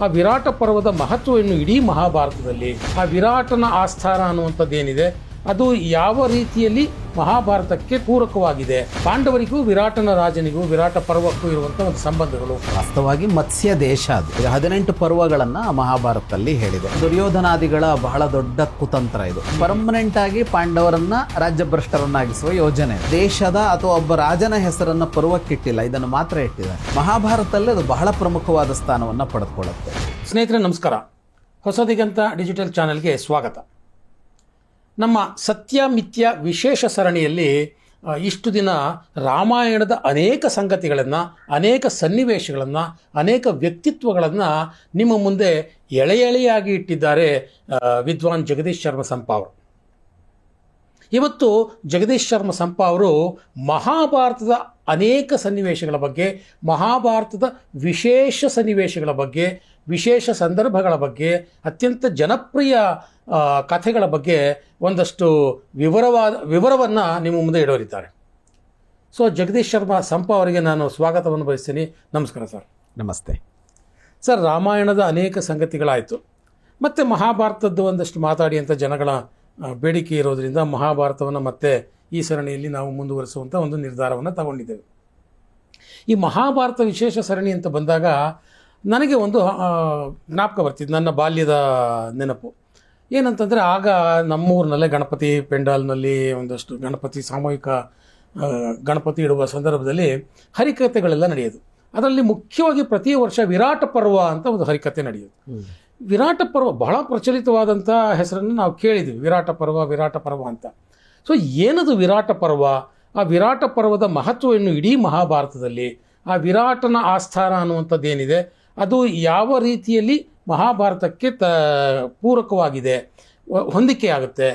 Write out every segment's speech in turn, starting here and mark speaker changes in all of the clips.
Speaker 1: ಆ ವಿರಾಟ ಪರ್ವದ ಮಹತ್ವವನ್ನು ಇಡೀ ಮಹಾಭಾರತದಲ್ಲಿ ಆ ವಿರಾಟನ ಆಸ್ಥಾನ ಅನ್ನುವಂಥದ್ದೇನಿದೆ ಅದು ಯಾವ ರೀತಿಯಲ್ಲಿ ಮಹಾಭಾರತಕ್ಕೆ ಪೂರಕವಾಗಿದೆ, ಪಾಂಡವರಿಗೂ ವಿರಾಟನ ರಾಜನಿಗೂ ವಿರಾಟ ಪರ್ವಕ್ಕೂ ಇರುವಂಥ ಒಂದು ಸಂಬಂಧಗಳು.
Speaker 2: ವಾಸ್ತವವಾಗಿ ಮತ್ಸ್ಯ ದೇಶ ಅದು. ಈಗ 18 ಪರ್ವಗಳನ್ನು ಮಹಾಭಾರತದಲ್ಲಿ ಹೇಳಿದೆ. ದುರ್ಯೋಧನಾದಿಗಳ ಬಹಳ ದೊಡ್ಡ ಕುತಂತ್ರ ಇದು. ಪರ್ಮನೆಂಟ್ ಆಗಿ ಪಾಂಡವರನ್ನ ರಾಜ್ಯಭ್ರಷ್ಟರನ್ನಾಗಿಸುವ ಯೋಜನೆ. ದೇಶದ ಅಥವಾ ಒಬ್ಬ ರಾಜನ ಹೆಸರನ್ನ ಪರ್ವಕ್ಕಿಟ್ಟಿಲ್ಲ, ಇದನ್ನು ಮಾತ್ರ ಇಟ್ಟಿದ್ದಾರೆ. ಮಹಾಭಾರತದಲ್ಲಿ ಅದು ಬಹಳ ಪ್ರಮುಖವಾದ ಸ್ಥಾನವನ್ನು ಪಡೆದುಕೊಳ್ಳುತ್ತೆ.
Speaker 1: ಸ್ನೇಹಿತರೆ ನಮಸ್ಕಾರ, ಹೊಸದಿಗಂತ ಡಿಜಿಟಲ್ ಚಾನೆಲ್ಗೆ ಸ್ವಾಗತ. ನಮ್ಮ ಸತ್ಯ ಮಿಥ್ಯ ವಿಶೇಷ ಸರಣಿಯಲ್ಲಿ ಇಷ್ಟು ದಿನ ರಾಮಾಯಣದ ಅನೇಕ ಸಂಗತಿಗಳನ್ನು, ಅನೇಕ ಸನ್ನಿವೇಶಗಳನ್ನು, ಅನೇಕ ವ್ಯಕ್ತಿತ್ವಗಳನ್ನು ನಿಮ್ಮ ಮುಂದೆ ಎಳೆ ಎಳೆಯಾಗಿ ಇಟ್ಟಿದ್ದಾರೆ ವಿದ್ವಾನ್ ಜಗದೀಶ್ ಶರ್ಮ ಸಂಪ ಅವರು. ಇವತ್ತು ಜಗದೀಶ್ ಶರ್ಮ ಸಂಪ ಅವರು ಮಹಾಭಾರತದ ಅನೇಕ ಸನ್ನಿವೇಶಗಳ ಬಗ್ಗೆ, ಮಹಾಭಾರತದ ವಿಶೇಷ ಸನ್ನಿವೇಶಗಳ ಬಗ್ಗೆ, ವಿಶೇಷ ಸಂದರ್ಭಗಳ ಬಗ್ಗೆ, ಅತ್ಯಂತ ಜನಪ್ರಿಯ ಕಥೆಗಳ ಬಗ್ಗೆ ಒಂದಷ್ಟು ವಿವರವನ್ನು ನಿಮ್ಮ ಮುಂದೆ ಇಡೋರಿದ್ದಾರೆ. ಸೊ ಜಗದೀಶ್ ಶರ್ಮ ಸಂಪ ಅವರಿಗೆ ನಾನು ಸ್ವಾಗತವನ್ನು ಬಯಸ್ತೀನಿ. ನಮಸ್ಕಾರ ಸರ್.
Speaker 2: ನಮಸ್ತೆ
Speaker 1: ಸರ್. ರಾಮಾಯಣದ ಅನೇಕ ಸಂಗತಿಗಳಾಯಿತು, ಮತ್ತು ಮಹಾಭಾರತದ್ದು ಒಂದಷ್ಟು ಮಾತಾಡಿ ಅಂತ ಜನಗಳ ಬೇಡಿಕೆ ಇರೋದರಿಂದ ಮಹಾಭಾರತವನ್ನು ಮತ್ತೆ ಈ ಸರಣಿಯಲ್ಲಿ ನಾವು ಮುಂದುವರಿಸುವಂಥ ಒಂದು ನಿರ್ಧಾರವನ್ನು ತಗೊಂಡಿದ್ದೇವೆ. ಈ ಮಹಾಭಾರತ ವಿಶೇಷ ಸರಣಿ ಅಂತ ಬಂದಾಗ ನನಗೆ ಒಂದು ಜ್ಞಾಪಕ ಬರ್ತಿದ್ದು, ನನ್ನ ಬಾಲ್ಯದ ನೆನಪು ಏನಂತಂದರೆ, ಆಗ ನಮ್ಮೂರಿನಲ್ಲೇ ಗಣಪತಿ ಪೆಂಡಾಲ್ನಲ್ಲಿ ಒಂದಷ್ಟು ಗಣಪತಿ ಸಾಮೂಹಿಕ ಗಣಪತಿ ಇಡುವ ಸಂದರ್ಭದಲ್ಲಿ ಹರಿಕಥೆಗಳೆಲ್ಲ ನಡೆಯೋದು. ಅದರಲ್ಲಿ ಮುಖ್ಯವಾಗಿ ಪ್ರತಿ ವರ್ಷ ವಿರಾಟ ಪರ್ವ ಅಂತ ಒಂದು ಹರಿಕಥೆ ನಡೆಯೋದು. ವಿರಾಟ ಪರ್ವ ಬಹಳ ಪ್ರಚಲಿತವಾದಂಥ ಹೆಸರನ್ನು ನಾವು ಕೇಳಿದ್ವಿ, ವಿರಾಟ ಪರ್ವ ಅಂತ. ಸೊ ಏನದು ವಿರಾಟ ಪರ್ವ? ಆ ವಿರಾಟ ಪರ್ವದ ಮಹತ್ವವನ್ನು ಇಡೀ ಮಹಾಭಾರತದಲ್ಲಿ ಆ ವಿರಾಟನ ಆಸ್ಥಾನ ಅನ್ನುವಂಥದ್ದೇನಿದೆ ಅದು ಯಾವ ರೀತಿಯಲ್ಲಿ ಮಹಾಭಾರತಕ್ಕೆ ಪೂರಕವಾಗಿದೆ, ಹೊಂದಿಕೆ ಆಗುತ್ತೆ,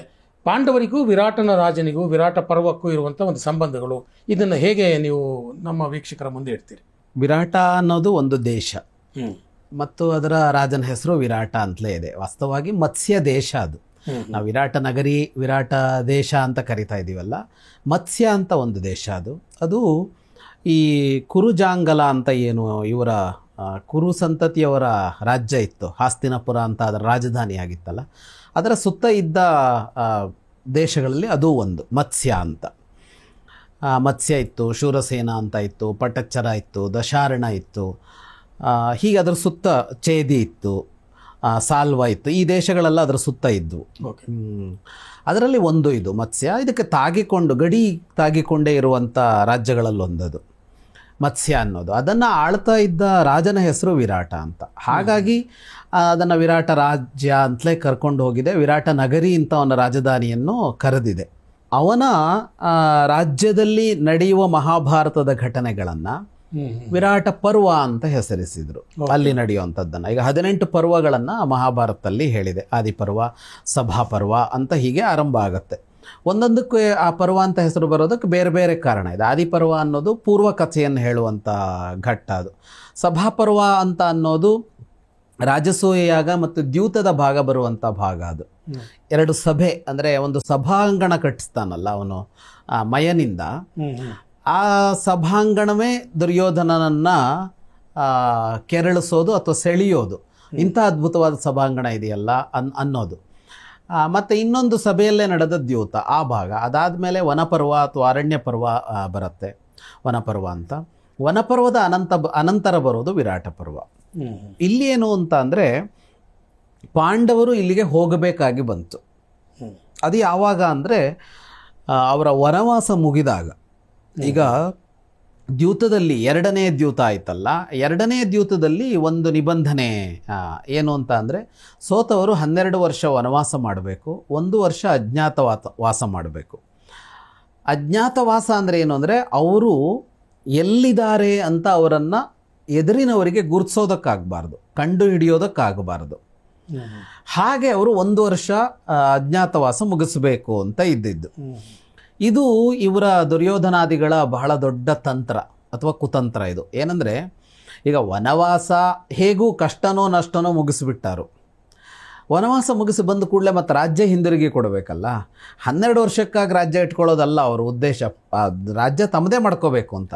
Speaker 1: ಪಾಂಡವರಿಗೂ ವಿರಾಟನ ರಾಜನಿಗೂ ವಿರಾಟ ಪರ್ವಕ್ಕೂ ಇರುವಂಥ ಒಂದು ಸಂಬಂಧಗಳು, ಇದನ್ನು ಹೇಗೆ ನೀವು ನಮ್ಮ ವೀಕ್ಷಕರ ಮುಂದೆ ಇಡ್ತೀರಿ?
Speaker 2: ವಿರಾಟ ಅನ್ನೋದು ಒಂದು ದೇಶ ಮತ್ತು ಅದರ ರಾಜನ ಹೆಸರು ವಿರಾಟ ಅಂತಲೇ ಇದೆ. ವಾಸ್ತವವಾಗಿ ಮತ್ಸ್ಯ ದೇಶ ಅದು. ನಾವು ವಿರಾಟ ನಗರಿ, ವಿರಾಟ ದೇಶ ಅಂತ ಕರಿತಾ ಇದ್ದೀವಲ್ಲ, ಮತ್ಸ್ಯ ಅಂತ ಒಂದು ದೇಶ ಅದು. ಅದು ಈ ಕುರುಜಾಂಗಲ ಅಂತ ಏನು ಇವರ ಕುರು ಸಂತತಿಯವರ ರಾಜ್ಯ ಇತ್ತು, ಹಾಸ್ತಿನಪುರ ಅಂತ ಅದರ ರಾಜಧಾನಿ ಆಗಿತ್ತಲ್ಲ, ಅದರ ಸುತ್ತ ಇದ್ದ ದೇಶಗಳಲ್ಲಿ ಅದು ಒಂದು ಮತ್ಸ್ಯ ಅಂತ. ಮತ್ಸ್ಯ ಇತ್ತು, ಶೂರಸೇನ ಅಂತ ಇತ್ತು, ಪಟಚ್ಚರ ಇತ್ತು, ದಶಾರಣ ಇತ್ತು, ಹೀಗೆ ಅದರ ಸುತ್ತ ಚೇದಿ ಇತ್ತು, ಸಾಲ್ವ ಇತ್ತು. ಈ ದೇಶಗಳೆಲ್ಲ ಅದರ ಸುತ್ತ ಇದ್ದವು. ಅದರಲ್ಲಿ ಒಂದು ಇದು ಮತ್ಸ್ಯ. ಇದಕ್ಕೆ ಗಡಿ ತಾಗಿಕೊಂಡೇ ಇರುವಂಥ ರಾಜ್ಯಗಳಲ್ಲೊಂದದು ಮತ್ಸ್ಯ ಅನ್ನೋದು. ಅದನ್ನು ಆಳ್ತಾ ಇದ್ದ ರಾಜನ ಹೆಸರು ವಿರಾಟ ಅಂತ. ಹಾಗಾಗಿ ಅದನ್ನು ವಿರಾಟ ರಾಜ್ಯ ಅಂತಲೇ ಕರ್ಕೊಂಡು ಹೋಗಿದೆ. ವಿರಾಟ ನಗರಿ ಅಂತ ಅವನ ರಾಜಧಾನಿಯನ್ನು ಕರೆದಿದೆ. ಅವನ ರಾಜ್ಯದಲ್ಲಿ ನಡೆಯುವ ಮಹಾಭಾರತದ ಘಟನೆಗಳನ್ನು ವಿರಾಟ ಪರ್ವ ಅಂತ ಹೆಸರಿಸಿದರು, ಅಲ್ಲಿ ನಡೆಯುವಂಥದ್ದನ್ನು. ಈಗ 18 ಪರ್ವಗಳನ್ನು ಮಹಾಭಾರತದಲ್ಲಿ ಹೇಳಿದೆ. ಆದಿಪರ್ವ, ಸಭಾಪರ್ವ ಅಂತ ಹೀಗೆ ಆರಂಭ ಆಗುತ್ತೆ. ಒಂದೊಂದಕ್ಕೂ ಆ ಪರ್ವ ಅಂತ ಹೆಸರು ಬರೋದಕ್ಕೆ ಬೇರೆ ಬೇರೆ ಕಾರಣ ಇದೆ. ಆದಿಪರ್ವ ಅನ್ನೋದು ಪೂರ್ವ ಕಥೆಯನ್ನು ಹೇಳುವಂಥ ಘಟ್ಟ ಅದು. ಸಭಾಪರ್ವ ಅಂತ ಅನ್ನೋದು ರಾಜಸೂಯ ಯಾಗ ಮತ್ತು ದ್ಯೂತದ ಭಾಗ ಬರುವಂಥ ಭಾಗ ಅದು. 2 ಸಭೆ ಅಂದರೆ ಒಂದು ಸಭಾಂಗಣ ಕಟ್ಟಿಸ್ತಾನಲ್ಲ ಅವನು ಮಯನಿಂದ, ಆ ಸಭಾಂಗಣವೇ ದುರ್ಯೋಧನನನ್ನು ಕೆರಳಿಸೋದು ಅಥವಾ ಸೆಳೆಯೋದು, ಇಂಥ ಅದ್ಭುತವಾದ ಸಭಾಂಗಣ ಇದೆಯಲ್ಲ ಅನ್ನೋದು. ಮತ್ತು ಇನ್ನೊಂದು ಸಭೆಯಲ್ಲೇ ನಡೆದ ದ್ಯೂತ ಆ ಭಾಗ. ಅದಾದಮೇಲೆ ವನಪರ್ವ ಅಥವಾ ಅರಣ್ಯ ಪರ್ವ ಬರುತ್ತೆ, ವನಪರ್ವ ಅಂತ. ವನಪರ್ವದ ಅನಂತರ ಬರೋದು ವಿರಾಟ ಪರ್ವ. ಇಲ್ಲಿ ಏನು ಅಂತ ಅಂದರೆ, ಪಾಂಡವರು ಇಲ್ಲಿಗೆ ಹೋಗಬೇಕಾಗಿ ಬಂತು. ಅದು ಯಾವಾಗ ಅಂದರೆ ಅವರ ವನವಾಸ ಮುಗಿದಾಗ. ಈಗ ದ್ಯೂತದಲ್ಲಿ 2ನೇ ದ್ಯೂತ ಆಯ್ತಲ್ಲ, 2ನೇ ದ್ಯೂತದಲ್ಲಿ ಒಂದು ನಿಬಂಧನೆ ಏನು ಅಂತ ಅಂದರೆ, ಸೋತವರು 12 ವರ್ಷ ವನವಾಸ ಮಾಡಬೇಕು, 1 ವರ್ಷ ಅಜ್ಞಾತವಾಸ ಮಾಡಬೇಕು. ಅಜ್ಞಾತವಾಸ ಅಂದರೆ ಏನು ಅಂದರೆ, ಅವರು ಎಲ್ಲಿದ್ದಾರೆ ಅಂತ ಅವರನ್ನು ಎದುರಿನವರಿಗೆ ಗುರುತಿಸೋದಕ್ಕಾಗಬಾರ್ದು, ಕಂಡು ಹಿಡಿಯೋದಕ್ಕಾಗಬಾರ್ದು. ಹಾಗೆ ಅವರು 1 ವರ್ಷ ಅಜ್ಞಾತವಾಸ ಮುಗಿಸಬೇಕು ಅಂತ ಇದ್ದಿದ್ದು. ಇದು ಇವರ ದುರ್ಯೋಧನಾದಿಗಳ ಬಹಳ ದೊಡ್ಡ ತಂತ್ರ ಅಥವಾ ಕುತಂತ್ರ. ಇದು ಏನಂದರೆ, ಈಗ ವನವಾಸ ಹೇಗೂ ಕಷ್ಟನೋ ನಷ್ಟನೋ ಮುಗಿಸಿಬಿಟ್ಟಾರು. ವನವಾಸ ಮುಗಿಸಿ ಬಂದ ಕೂಡಲೇ ಮತ್ತು ರಾಜ್ಯ ಹಿಂದಿರುಗಿ ಕೊಡಬೇಕಲ್ಲ. 12 ವರ್ಷಕ್ಕಾಗಿ ರಾಜ್ಯ ಇಟ್ಕೊಳ್ಳೋದಲ್ಲ ಅವರ ಉದ್ದೇಶ, ರಾಜ್ಯ ತಮ್ಮದೇ ಮಾಡ್ಕೋಬೇಕು ಅಂತ.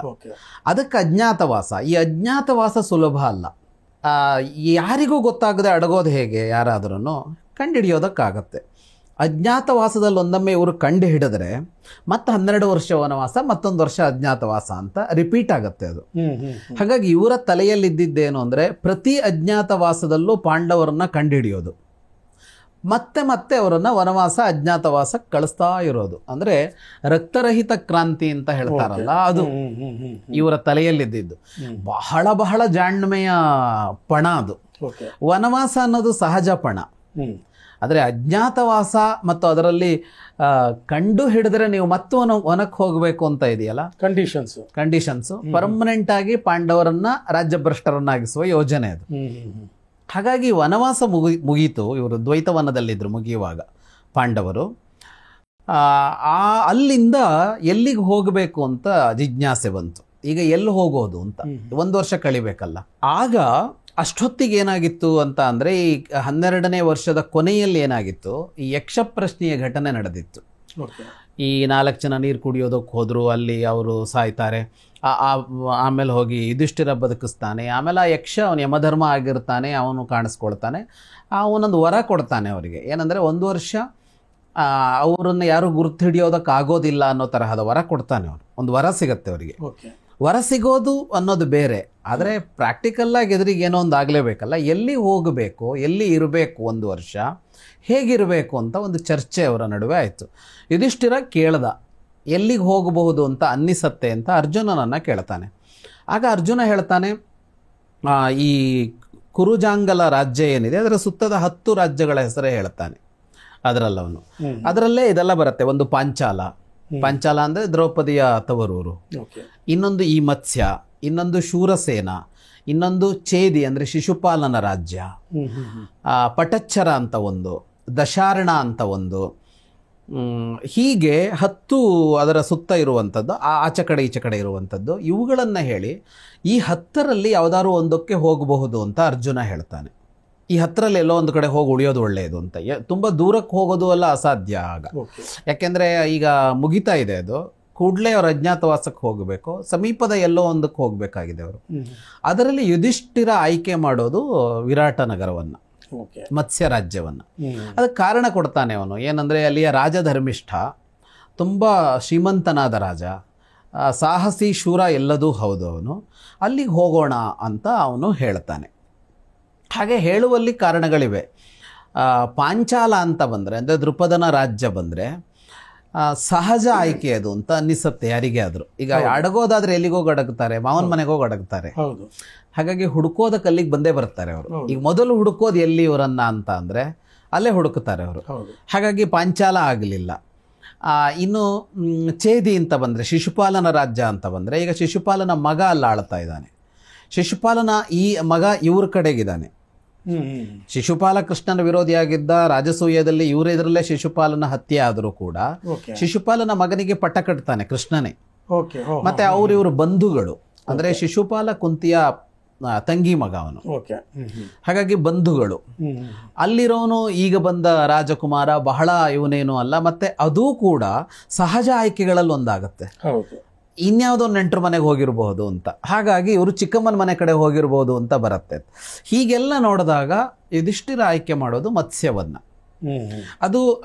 Speaker 2: ಅದಕ್ಕೆ ಅಜ್ಞಾತವಾಸ. ಈ ಅಜ್ಞಾತವಾಸ ಸುಲಭ ಅಲ್ಲ. ಯಾರಿಗೂ ಗೊತ್ತಾಗದೆ ಅಡಗೋದು ಹೇಗೆ ಯಾರಾದ್ರೂ ಕಂಡುಹಿಡಿಯೋದಕ್ಕಾಗತ್ತೆ. ಅಜ್ಞಾತವಾಸದಲ್ಲಿ ಒಂದೊಮ್ಮೆ ಇವರು ಕಂಡು ಹಿಡಿದ್ರೆ ಮತ್ತೆ 12 ವರ್ಷ ವನವಾಸ, ಮತ್ತೊಂದು ವರ್ಷ ಅಜ್ಞಾತವಾಸ ಅಂತ ರಿಪೀಟ್ ಆಗುತ್ತೆ ಅದು. ಹಾಗಾಗಿ ಇವರ ತಲೆಯಲ್ಲಿದ್ದೇನು ಅಂದರೆ ಪ್ರತಿ ಅಜ್ಞಾತವಾಸದಲ್ಲೂ ಪಾಂಡವರನ್ನ ಕಂಡುಹಿಡಿಯೋದು, ಮತ್ತೆ ಮತ್ತೆ ಅವರನ್ನು ವನವಾಸ ಅಜ್ಞಾತವಾಸಕ್ಕೆ ಕಳಿಸ್ತಾ ಇರೋದು. ಅಂದರೆ ರಕ್ತರಹಿತ ಕ್ರಾಂತಿ ಅಂತ ಹೇಳ್ತಾರಲ್ಲ, ಅದು ಇವರ ತಲೆಯಲ್ಲಿದ್ದು ಬಹಳ ಬಹಳ ಜಾಣ್ಮೆಯ ಪಣ ಅದು. ವನವಾಸ ಅನ್ನೋದು ಸಹಜ ಪಣ, ಆದರೆ ಅಜ್ಞಾತವಾಸ ಮತ್ತು ಅದರಲ್ಲಿ ಕಂಡು ಹಿಡಿದ್ರೆ ನೀವು ಮತ್ತೆ ವನಕ್ಕೆ ಹೋಗಬೇಕು ಅಂತ ಇದೆಯಲ್ಲ, ಕಂಡೀಷನ್ಸು ಪರ್ಮನೆಂಟ್ ಆಗಿ ಪಾಂಡವರನ್ನ ರಾಜ್ಯಭ್ರಷ್ಟರನ್ನಾಗಿಸುವ ಯೋಜನೆ ಅದು. ಹಾಗಾಗಿ ವನವಾಸ ಮುಗೀತು, ಇವರು ದ್ವೈತವನದಲ್ಲಿದ್ದರು ಮುಗಿಯುವಾಗ ಪಾಂಡವರು. ಅಲ್ಲಿಂದ ಎಲ್ಲಿಗೆ ಹೋಗಬೇಕು ಅಂತ ಜಿಜ್ಞಾಸೆ ಬಂತು. ಈಗ ಎಲ್ಲಿ ಹೋಗೋದು ಅಂತ 1 ವರ್ಷ ಕಳಿಬೇಕಲ್ಲ. ಆಗ ಅಷ್ಟೊತ್ತಿಗೆ ಏನಾಗಿತ್ತು ಅಂತ ಅಂದರೆ, ಈ 12ನೇ ವರ್ಷದ ಕೊನೆಯಲ್ಲಿ ಏನಾಗಿತ್ತು, ಈ ಯಕ್ಷ ಪ್ರಶ್ನೆಯ ಘಟನೆ ನಡೆದಿತ್ತು. ಈ 4 ಜನ ನೀರು ಕುಡಿಯೋದಕ್ಕೆ ಹೋದರು, ಅಲ್ಲಿ ಅವರು ಸಾಯ್ತಾರೆ. ಆಮೇಲೆ ಹೋಗಿ ಯುಧಿಷ್ಠಿರ ಬದುಕಿಸ್ತಾನೆ. ಆಮೇಲೆ ಆ ಯಕ್ಷ ಅವನು ಯಮಧರ್ಮ ಆಗಿರ್ತಾನೆ, ಅವನು ಕಾಣಿಸ್ಕೊಳ್ತಾನೆ. ಅವನೊಂದು ವರ ಕೊಡ್ತಾನೆ ಅವರಿಗೆ, ಏನಂದರೆ 1 ವರ್ಷ ಅವರನ್ನು ಯಾರು ಗುರುತು ಹಿಡಿಯೋದಕ್ಕೆ ಆಗೋದಿಲ್ಲ ಅನ್ನೋ ತರಹದ ವರ ಕೊಡ್ತಾನೆ. ಅವನು ಒಂದು ವರ ಸಿಗತ್ತೆ ಅವರಿಗೆ. ವರ ಸಿಗೋದು ಅನ್ನೋದು ಬೇರೆ, ಆದರೆ ಪ್ರಾಕ್ಟಿಕಲ್ಲಾಗಿ ಎದುರಿಗೆ ಏನೋ ಒಂದು ಆಗಲೇಬೇಕಲ್ಲ. ಎಲ್ಲಿ ಹೋಗಬೇಕು, ಎಲ್ಲಿ ಇರಬೇಕು, 1 ವರ್ಷ ಹೇಗಿರಬೇಕು ಅಂತ ಒಂದು ಚರ್ಚೆ ಅವರ ನಡುವೆ ಆಯಿತು. ಯುಧಿಷ್ಠಿರ ಕೇಳ್ದ, ಎಲ್ಲಿಗೆ ಹೋಗಬಹುದು ಅಂತ ಅನ್ನಿಸತ್ತೆ ಅಂತ ಅರ್ಜುನನನ್ನು ಕೇಳ್ತಾನೆ. ಆಗ ಅರ್ಜುನ ಹೇಳ್ತಾನೆ, ಈ ಕುರುಜಾಂಗಲ ರಾಜ್ಯ ಏನಿದೆ ಅದರ ಸುತ್ತದ 10 ರಾಜ್ಯಗಳ ಹೆಸರೇ ಹೇಳ್ತಾನೆ. ಅದರಲ್ಲವನು ಅದರಲ್ಲೇ ಇದೆಲ್ಲ ಬರುತ್ತೆ. ಒಂದು ಪಾಂಚಾಲ ಅಂದರೆ ದ್ರೌಪದಿಯ ತವರೂರು, ಇನ್ನೊಂದು ಈ ಮತ್ಸ್ಯ, ಇನ್ನೊಂದು ಶೂರಸೇನ, ಇನ್ನೊಂದು ಛೇದಿ ಅಂದರೆ ಶಿಶುಪಾಲನ ರಾಜ್ಯ, ಪಟಚ್ಛರ ಅಂತ ಒಂದು, ದಶಾರ್ಣ ಅಂತ ಒಂದು, ಹೀಗೆ 10 ಅದರ ಸುತ್ತ ಇರುವಂಥದ್ದು, ಆಚೆ ಕಡೆ ಈಚೆ ಕಡೆ ಇರುವಂಥದ್ದು. ಇವುಗಳನ್ನು ಹೇಳಿ ಈ 10ರಲ್ಲಿ ಯಾವುದಾದ್ರು ಒಂದಕ್ಕೆ ಹೋಗಬಹುದು ಅಂತ ಅರ್ಜುನ ಹೇಳ್ತಾನೆ. ಈ 10ರಲ್ಲಿ ಎಲ್ಲೋ ಒಂದು ಕಡೆ ಹೋಗಿ ಉಳಿಯೋದು ಒಳ್ಳೆಯದು ಅಂತ. ತುಂಬ ದೂರಕ್ಕೆ ಹೋಗೋದು ಎಲ್ಲ ಅಸಾಧ್ಯ ಆಗ, ಯಾಕೆಂದರೆ ಈಗ ಮುಗಿತಾ ಇದೆ ಅದು. ಕೂಡಲೇ ಅವರು ಅಜ್ಞಾತವಾಸಕ್ಕೆ ಹೋಗಬೇಕು, ಸಮೀಪದ ಎಲ್ಲೋ ಒಂದಕ್ಕೆ ಹೋಗಬೇಕಾಗಿದೆ ಅವರು. ಅದರಲ್ಲಿ ಯುಧಿಷ್ಠಿರ ಆಯ್ಕೆ ಮಾಡೋದು ವಿರಾಟ ನಗರವನ್ನು, ಮತ್ಸ್ಯ ರಾಜ್ಯವನ್ನು. ಅದಕ್ಕೆ ಕಾರಣ ಕೊಡ್ತಾನೆ ಅವನು, ಏನಂದರೆ ಅಲ್ಲಿಯ ರಾಜಧರ್ಮಿಷ್ಠ, ತುಂಬ ಶ್ರೀಮಂತನಾದ ರಾಜ, ಸಾಹಸಿ ಶೂರ ಎಲ್ಲದೂ ಹೌದು ಅವನು. ಅಲ್ಲಿಗೆ ಹೋಗೋಣ ಅಂತ ಅವನು ಹೇಳ್ತಾನೆ. ಹಾಗೆ ಹೇಳುವಲ್ಲಿ ಕಾರಣಗಳಿವೆ. ಪಾಂಚಾಲ ಅಂತ ಬಂದರೆ, ಅಂದರೆ ದೃಪದನ ರಾಜ್ಯ ಬಂದರೆ ಸಹಜ ಆಯ್ಕೆ ಅದು ಅಂತ ಅನ್ನಿಸುತ್ತೆ ಯಾರಿಗೆ ಆದರೂ. ಈಗ ಅಡಗೋದಾದ್ರೆ ಎಲ್ಲಿಗೋಗಿ ಅಡಗ್ತಾರೆ, ಮಾವನ ಮನೆಗೆ ಹೋಗಿ ಅಡಗ್ತಾರೆ. ಹಾಗಾಗಿ ಹುಡುಕೋದಕ್ಕೆ ಅಲ್ಲಿಗೆ ಬಂದೇ ಬರ್ತಾರೆ ಅವರು. ಈಗ ಮೊದಲು ಹುಡುಕೋದು ಎಲ್ಲಿ ಇವರನ್ನ ಅಂತ ಅಂದರೆ ಅಲ್ಲೇ ಹುಡುಕುತ್ತಾರೆ ಅವರು. ಹಾಗಾಗಿ ಪಾಂಚಾಲ ಆಗಲಿಲ್ಲ. ಇನ್ನು ಛೇದಿ ಅಂತ ಬಂದರೆ, ಶಿಶುಪಾಲನ ರಾಜ್ಯ ಅಂತ ಬಂದರೆ, ಈಗ ಶಿಶುಪಾಲನ ಮಗ ಅಲ್ಲಿ ಆಳ್ತಾ ಇದ್ದಾನೆ. ಶಿಶುಪಾಲನ ಈ ಮಗ ಇವ್ರ ಕಡೆಗಿದ್ದಾನೆ. ಶಿಶುಪಾಲ ಕೃಷ್ಣನ ವಿರೋಧಿಯಾಗಿದ್ದ ರಾಜಸೂಯದಲ್ಲಿ ಇವರೆದರಲ್ಲೇ ಶಿಶುಪಾಲನ ಹತ್ಯೆ ಆದರೂ ಕೂಡ ಶಿಶುಪಾಲನ ಮಗನಿಗೆ ಪಟ್ಟ ಕಟ್ತಾನೆ ಕೃಷ್ಣನೇ. ಮತ್ತೆ ಇವರು ಬಂಧುಗಳು, ಅಂದರೆ ಶಿಶುಪಾಲ ಕುಂತಿಯ ತಂಗಿ ಮಗ ಅವನು. ಹಾಗಾಗಿ ಬಂಧುಗಳು. ಅಲ್ಲಿರೋನು ಈಗ ಬಂದ ರಾಜಕುಮಾರ ಬಹಳ ಇವನೇನು ಅಲ್ಲ. ಮತ್ತೆ ಅದೂ ಕೂಡ ಸಹಜ ಆಯ್ಕೆಗಳಲ್ಲಿ ಒಂದಾಗತ್ತೆ. ಇನ್ಯಾವುದೋ ನೆಂಟರ ಮನೆಗೆ ಹೋಗಿರಬಹುದು ಅಂತ. ಹಾಗಾಗಿ ಇವರು ಚಿಕ್ಕಮ್ಮನ ಮನೆ ಕಡೆ ಹೋಗಿರ್ಬೋದು ಅಂತ ಬರುತ್ತೆ. ಹೀಗೆಲ್ಲ ನೋಡಿದಾಗ ಯುಧಿಷ್ಠಿರ ಆಯ್ಕೆ ಮಾಡೋದು ಮತ್ಸ್ಯವನ್ನ.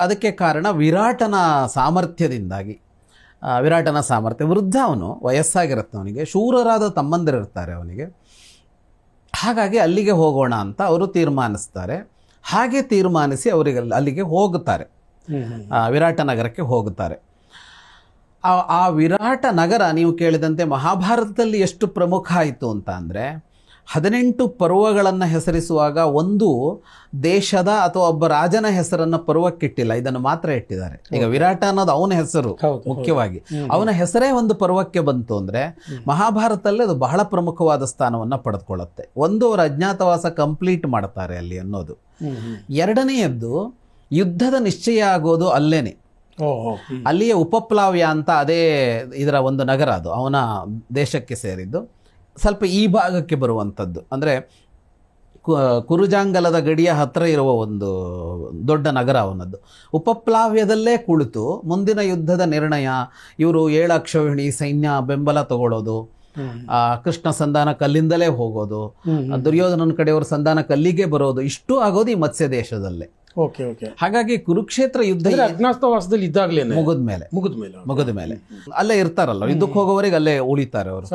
Speaker 2: ಅದಕ್ಕೆ ಕಾರಣ ವಿರಾಟನ ಸಾಮರ್ಥ್ಯದಿಂದಾಗಿ. ವಿರಾಟನ ಸಾಮರ್ಥ್ಯ, ವೃದ್ಧ ಅವನು, ವಯಸ್ಸಾಗಿರುತ್ತೆ ಅವನಿಗೆ, ಶೂರರಾದ ತಮ್ಮಂದಿರಿರ್ತಾರೆ ಅವನಿಗೆ. ಹಾಗಾಗಿ ಅಲ್ಲಿಗೆ ಹೋಗೋಣ ಅಂತ ಅವರು ತೀರ್ಮಾನಿಸ್ತಾರೆ. ಹಾಗೆ ತೀರ್ಮಾನಿಸಿ ಅವರಿಗೆ ಅಲ್ಲಿಗೆ ಹೋಗುತ್ತಾರೆ, ವಿರಾಟ ನಗರಕ್ಕೆ ಹೋಗುತ್ತಾರೆ. ಆ ವಿರಾಟ ನಗರ ನೀವು ಕೇಳಿದಂತೆ ಮಹಾಭಾರತದಲ್ಲಿ ಎಷ್ಟು ಪ್ರಮುಖ ಆಯಿತು ಅಂತ ಅಂದರೆ, 18 ಪರ್ವಗಳನ್ನು ಹೆಸರಿಸುವಾಗ ಒಂದು ದೇಶದ ಅಥವಾ ಒಬ್ಬ ರಾಜನ ಹೆಸರನ್ನು ಪರ್ವಕ್ಕಿಟ್ಟಿಲ್ಲ, ಇದನ್ನು ಮಾತ್ರ ಇಟ್ಟಿದ್ದಾರೆ. ಈಗ ವಿರಾಟ ಅನ್ನೋದು ಅವನ ಹೆಸರು ಮುಖ್ಯವಾಗಿ, ಅವನ ಹೆಸರೇ ಒಂದು ಪರ್ವಕ್ಕೆ ಬಂತು ಅಂದರೆ ಮಹಾಭಾರತದಲ್ಲಿ ಅದು ಬಹಳ ಪ್ರಮುಖವಾದ ಸ್ಥಾನವನ್ನು ಪಡೆದುಕೊಳ್ಳುತ್ತೆ. ಒಂದು, ಅವರ ಅಜ್ಞಾತವಾಸ ಕಂಪ್ಲೀಟ್ ಮಾಡ್ತಾರೆ ಅಲ್ಲಿ ಅನ್ನೋದು. ಎರಡನೆಯದ್ದು, ಯುದ್ಧದ ನಿಶ್ಚಯ ಆಗೋದು ಅಲ್ಲೇನೆ. ಅಲ್ಲಿಯೇ ಉಪಪ್ಲಾವ್ಯ ಅಂತ ಅದೇ ಇದರ ಒಂದು ನಗರ, ಅದು ಅವನ ದೇಶಕ್ಕೆ ಸೇರಿದ್ದು. ಸ್ವಲ್ಪ ಈ ಭಾಗಕ್ಕೆ ಬರುವಂಥದ್ದು, ಅಂದರೆ ಕುರುಜಾಂಗಲದ ಗಡಿಯ ಹತ್ತಿರ ಇರುವ ಒಂದು ದೊಡ್ಡ ನಗರ ಅವನದ್ದು. ಉಪಪ್ಲಾವ್ಯದಲ್ಲೇ ಕುಳಿತು ಮುಂದಿನ ಯುದ್ಧದ ನಿರ್ಣಯ, ಇವರು 7 ಅಕ್ಷೋಹಿಣಿ ಸೈನ್ಯ ಬೆಂಬಲ ತಗೊಳ್ಳೋದು, ಕೃಷ್ಣ ಸಂಧಾನ ಕಲ್ಲಿಂದಲೇ ಹೋಗೋದು, ದುರ್ಯೋಧನನ ಕಡೆಯವರು ಸಂಧಾನ ಕಲ್ಲಿಗೆ ಬರೋದು, ಇಷ್ಟು ಆಗೋದು ಈ ಮತ್ಸ್ಯ ದೇಶದಲ್ಲೇ.
Speaker 1: Okay okay.
Speaker 2: ಹಾಗಾಗಿ ಕುರುಕ್ಷೇತ್ರ ಯುದ್ಧ
Speaker 1: ಅಜ್ಞಾತವಾಸದಲ್ಲಿ ಇದ್ದಾಗಲೇನೆ
Speaker 2: ಮುಗಿದ ಮೇಲೆ ಅಲ್ಲೇ ಇರ್ತಾರಲ್ಲ, ಯುದ್ಧಕ್ಕೆ ಹೋಗೋವರೆಗೆ ಅಲ್ಲೇ ಉಳಿತಾರೆ ಅವರು.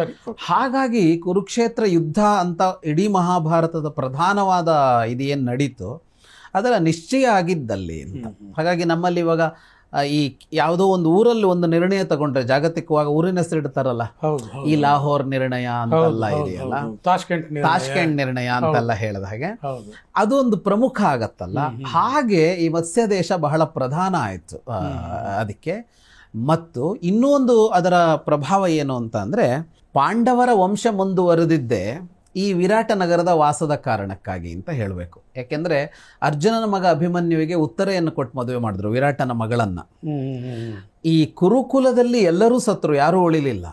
Speaker 2: ಹಾಗಾಗಿ ಕುರುಕ್ಷೇತ್ರ ಯುದ್ಧ ಅಂತ ಇಡೀ ಮಹಾಭಾರತದ ಪ್ರಧಾನವಾದ ಇದೇನು ನಡೀತು ಅದರ ನಿಶ್ಚಯ ಆಗಿದ್ದಲ್ಲಿ ಅಂತ. ಹಾಗಾಗಿ ನಮ್ಮಲ್ಲಿ ಇವಾಗ ಈ ಯಾವುದೋ ಒಂದು ಊರಲ್ಲಿ ಒಂದು ನಿರ್ಣಯ ತಗೊಂಡ್ರೆ ಜಾಗತಿಕವಾಗಿ ಊರಿನ ಹೆಸರು ಇಡ್ತಾರಲ್ಲ, ಈ ಲಾಹೋರ್ ನಿರ್ಣಯ ಅಂತೆಲ್ಲ ಇದೆಯಲ್ಲ, ತಾಷ್ಕೆಂಟ್ ನಿರ್ಣಯ ಅಂತೆಲ್ಲ ಹೇಳಿದ ಹಾಗೆ ಅದು ಒಂದು ಪ್ರಮುಖ ಆಗತ್ತಲ್ಲ. ಹಾಗೆ ಈ ಮತ್ಸ್ಯ ದೇಶ ಬಹಳ ಪ್ರಧಾನ ಆಯಿತು ಅದಕ್ಕೆ. ಮತ್ತು ಇನ್ನೂ ಒಂದು ಅದರ ಪ್ರಭಾವ ಏನು ಅಂತ ಅಂದರೆ, ಪಾಂಡವರ ವಂಶ ಮುಂದುವರೆದಿದ್ದೇ ಈ ವಿರಾಟ ನಗರದ ವಾಸದ ಕಾರಣಕ್ಕಾಗಿ ಅಂತ ಹೇಳಬೇಕು. ಯಾಕೆಂದರೆ ಅರ್ಜುನನ ಮಗ ಅಭಿಮನ್ಯುವಿಗೆ ಉತ್ತರೆಯನ್ನು ಕೊಟ್ಟು ಮದುವೆ ಮಾಡಿದ್ರು ವಿರಾಟನ ಮಗಳನ್ನ. ಈ ಕುರುಕುಲದಲ್ಲಿ ಎಲ್ಲರೂ ಸತ್ರು, ಯಾರೂ ಉಳಿಲಿಲ್ಲ.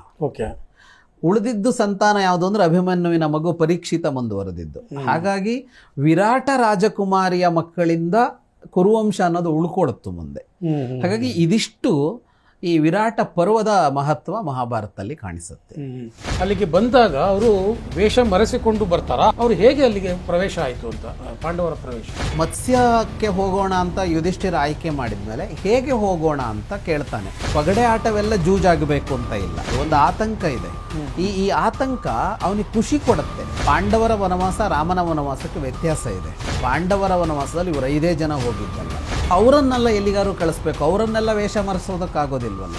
Speaker 2: ಉಳಿದಿದ್ದು ಸಂತಾನ ಯಾವುದು ಅಂದ್ರೆ ಅಭಿಮನ್ಯುವಿನ ಮಗು ಪರೀಕ್ಷಿತ ಮುಂದುವರೆದಿದ್ದು. ಹಾಗಾಗಿ ವಿರಾಟ ರಾಜಕುಮಾರಿಯ ಮಕ್ಕಳಿಂದ ಕುರುವಂಶ ಅನ್ನೋದು ಉಳ್ಕೊಳುತ್ತು ಮುಂದೆ. ಹಾಗಾಗಿ ಇದಿಷ್ಟು ಈ ವಿರಾಟ ಪರ್ವದ ಮಹತ್ವ ಮಹಾಭಾರತದಲ್ಲಿ ಕಾಣಿಸುತ್ತೆ.
Speaker 1: ಅಲ್ಲಿಗೆ ಬಂದಾಗ ಅವರು ವೇಷ ಮರೆಸಿಕೊಂಡು ಬರ್ತಾರ, ಅವ್ರು ಹೇಗೆ ಅಲ್ಲಿಗೆ ಪ್ರವೇಶ ಆಯಿತು ಅಂತ, ಪಾಂಡವರ ಪ್ರವೇಶ?
Speaker 2: ಮತ್ಸ್ಯಕ್ಕೆ ಹೋಗೋಣ ಅಂತ ಯುಧಿಷ್ಠಿರ ಆಯ್ಕೆ ಮಾಡಿದ್ಮೇಲೆ ಹೇಗೆ ಹೋಗೋಣ ಅಂತ ಕೇಳ್ತಾನೆ. ಪಗಡೆ ಆಟವೆಲ್ಲ ಜೂಜಾಗಬೇಕು ಅಂತ ಇಲ್ಲ, ಒಂದು ಆತಂಕ ಇದೆ. ಈ ಆತಂಕ ಅವನಿಗೆ ಖುಷಿ ಕೊಡುತ್ತೆ. ಪಾಂಡವರ ವನವಾಸ ರಾಮನ ವನವಾಸಕ್ಕೆ ವ್ಯತ್ಯಾಸ ಇದೆ. ಪಾಂಡವರ ವನವಾಸದಲ್ಲಿ ಇವರು 5 ಜನ ಹೋಗಿದ್ದಲ್ಲ, ಅವರನ್ನೆಲ್ಲ ಎಲ್ಲಿಗಾರು ಕಳಿಸ್ಬೇಕು, ಅವರನ್ನೆಲ್ಲ ವೇಷ ಮರೆಸೋದಕ್ಕಾಗೋದಿಲ್ವಲ್ಲ.